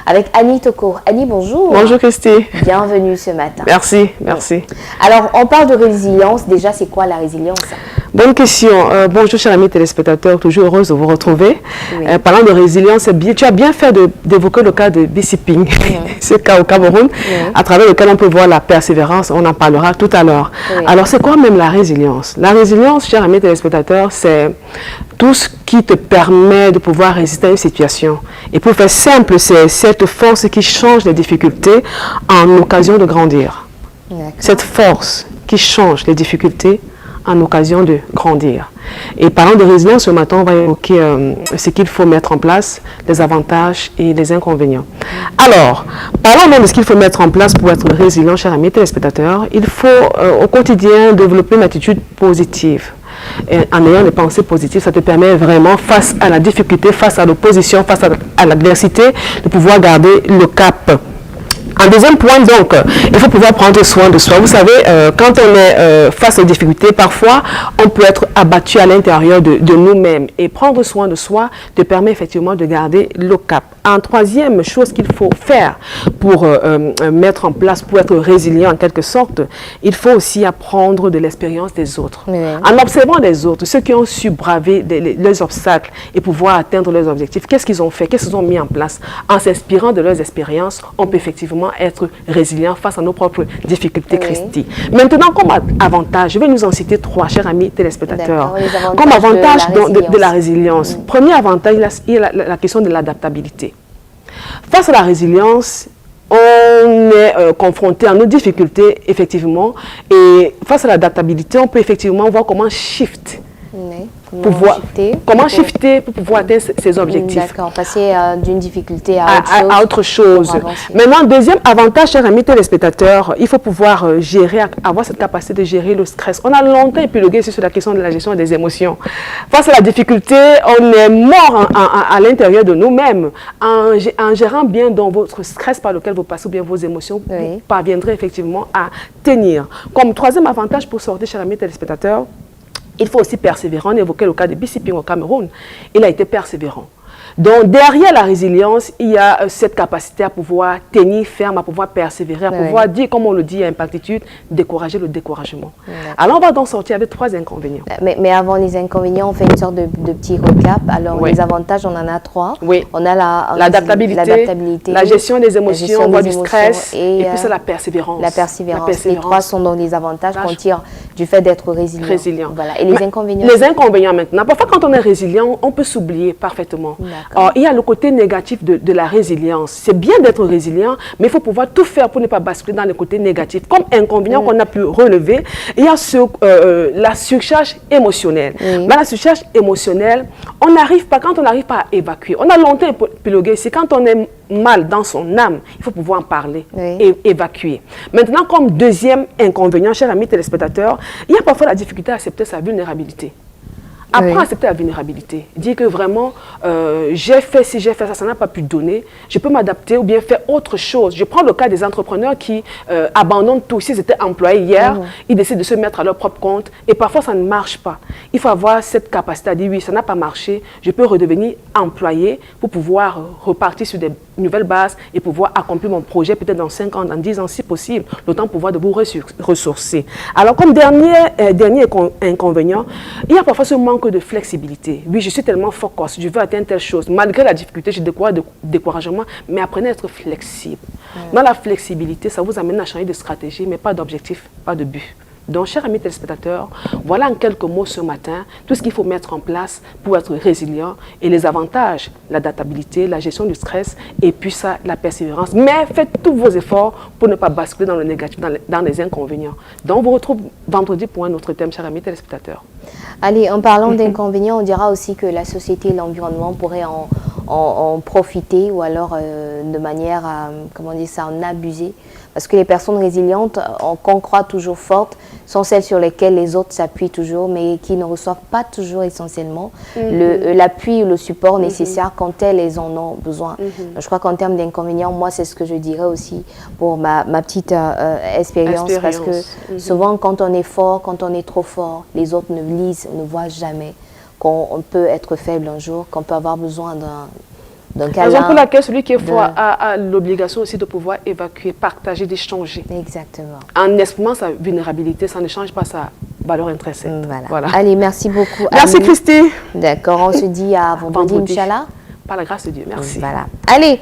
avec Annie Toko. Annie, bonjour. Bonjour Christy. Bienvenue ce matin. Merci, merci. Alors, on parle de résilience. Déjà, c'est quoi la résilience? Bonne question. Bonjour chers amis téléspectateurs, toujours heureuse de vous retrouver. Oui. Parlant de résilience, tu as bien fait d'évoquer le cas de BCPing, ce cas au Cameroun, à travers lequel on peut voir la persévérance, on en parlera tout à l'heure. Oui. Alors c'est quoi même la résilience? La résilience, chers amis téléspectateurs, c'est tout ce qui te permet de pouvoir résister à une situation. Et pour faire simple, c'est cette force qui change les difficultés en occasion de grandir. Cette force qui change les difficultés en occasion de grandir. Et parlant de résilience, ce matin, on va évoquer ce qu'il faut mettre en place, les avantages et les inconvénients. Alors, parlons même de ce qu'il faut mettre en place pour être résilient, chers amis téléspectateurs. Il faut au quotidien développer une attitude positive. Et en ayant des pensées positives, ça te permet vraiment, face à la difficulté, face à l'opposition, face à l'adversité, de pouvoir garder le cap. Un deuxième point, donc, il faut pouvoir prendre soin de soi. Vous savez, quand on est face aux difficultés, parfois, on peut être abattu à l'intérieur de nous-mêmes. Et prendre soin de soi te permet effectivement de garder le cap. En troisième chose qu'il faut faire pour mettre en place, pour être résilient en quelque sorte, il faut aussi apprendre de l'expérience des autres. Oui. En observant les autres, ceux qui ont su braver leurs obstacles et pouvoir atteindre leurs objectifs, qu'est-ce qu'ils ont fait, qu'est-ce qu'ils ont mis en place? En s'inspirant de leurs expériences, on peut effectivement être résilient face à nos propres difficultés, Christy. Maintenant, comme avantage, je vais nous en citer trois, chers amis téléspectateurs. Comme avantage de la résilience. Premier avantage, il y a la question de l'adaptabilité. Face à la résilience, on est confronté à nos difficultés, effectivement, et face à l'adaptabilité, on peut effectivement voir comment shift. Comment shifter pour pouvoir atteindre ses objectifs. D'accord, passer d'une difficulté à autre chose. Maintenant, deuxième avantage, chers amis téléspectateurs, il faut pouvoir gérer, avoir cette capacité de gérer le stress. On a longtemps épilogué sur la question de la gestion des émotions. Face à la difficulté, on est mort à l'intérieur de nous-mêmes. En gérant bien dans votre stress par lequel vous passez ou bien vos émotions, vous parviendrez effectivement à tenir. Comme troisième avantage pour sortir, chers amis téléspectateurs, il faut aussi persévérer. On évoquait le cas de BCPing au Cameroun. Il a été persévérant. Donc, derrière la résilience, il y a cette capacité à pouvoir tenir ferme, à pouvoir persévérer, à pouvoir dire, comme on le dit à Impactitude, décourager le découragement. Alors, on va donc sortir avec trois inconvénients. Mais avant les inconvénients, on fait une sorte de petit recap. Alors, les avantages, on en a trois. On a l'adaptabilité, la gestion des émotions, on voit du stress, et puis c'est la persévérance. La persévérance. Les trois sont donc les avantages qu'on tire du fait d'être résilient. Voilà. Et les inconvénients? Les inconvénients maintenant. Parfois, quand on est résilient, on peut s'oublier parfaitement. Alors, il y a le côté négatif de la résilience. C'est bien d'être résilient, mais il faut pouvoir tout faire pour ne pas basculer dans le côté négatif. Comme inconvénient qu'on a pu relever, il y a la surcharge émotionnelle. Dans la surcharge émotionnelle, on n'arrive pas, quand on n'arrive pas à évacuer, on a longtemps épilogué, c'est quand on est mal dans son âme, il faut pouvoir en parler et évacuer. Maintenant, comme deuxième inconvénient, chers amis téléspectateurs, il y a parfois la difficulté à accepter sa vulnérabilité. Apprends à accepter la vulnérabilité. Dire que vraiment, j'ai fait ci, j'ai fait ça, ça n'a pas pu donner. Je peux m'adapter ou bien faire autre chose. Je prends le cas des entrepreneurs qui abandonnent tout. S'ils étaient employés hier, ils décident de se mettre à leur propre compte. Et parfois, ça ne marche pas. Il faut avoir cette capacité à dire, oui, ça n'a pas marché. Je peux redevenir employé pour pouvoir repartir sur des nouvelles bases et pouvoir accomplir mon projet peut-être dans 5 ans, dans 10 ans, si possible. Le temps de pouvoir de vous ressourcer. Alors, comme dernier inconvénient, il y a parfois ce manque de flexibilité. Oui, je suis tellement focus, je veux atteindre telle chose. Malgré la difficulté, je décourage de découragement, mais apprenez à être flexible. Dans la flexibilité, ça vous amène à changer de stratégie, mais pas d'objectif, pas de but. Donc, chers amis téléspectateurs, voilà en quelques mots ce matin tout ce qu'il faut mettre en place pour être résilient et les avantages, l'adaptabilité, la gestion du stress et puis ça, la persévérance. Mais faites tous vos efforts pour ne pas basculer dans le négatif, dans les inconvénients. Donc, on vous retrouve vendredi pour un autre thème, chers amis téléspectateurs. Allez, en parlant d'inconvénients, on dira aussi que la société et l'environnement pourraient en profiter ou alors de manière à, comment dire ça, en abuser. Parce que les personnes résilientes, qu'on croit toujours fortes, sont celles sur lesquelles les autres s'appuient toujours, mais qui ne reçoivent pas toujours essentiellement l'appui ou le support nécessaire quand elles en ont besoin. Donc, je crois qu'en termes d'inconvénients, moi, c'est ce que je dirais aussi pour ma petite expérience. Parce que souvent, quand on est fort, quand on est trop fort, les autres ne lisent, ne voient jamais qu'on peut être faible un jour, qu'on peut avoir besoin Donc, raison pour laquelle celui qui est fort a l'obligation aussi de pouvoir évacuer, partager, d'échanger. Exactement. En exprimant sa vulnérabilité, ça ne change pas sa valeur intrinsèque. Voilà. Allez, merci beaucoup. Merci Christy. D'accord, on se dit à vendredi, Inch'Allah. Par la grâce de Dieu, merci. Voilà. Allez.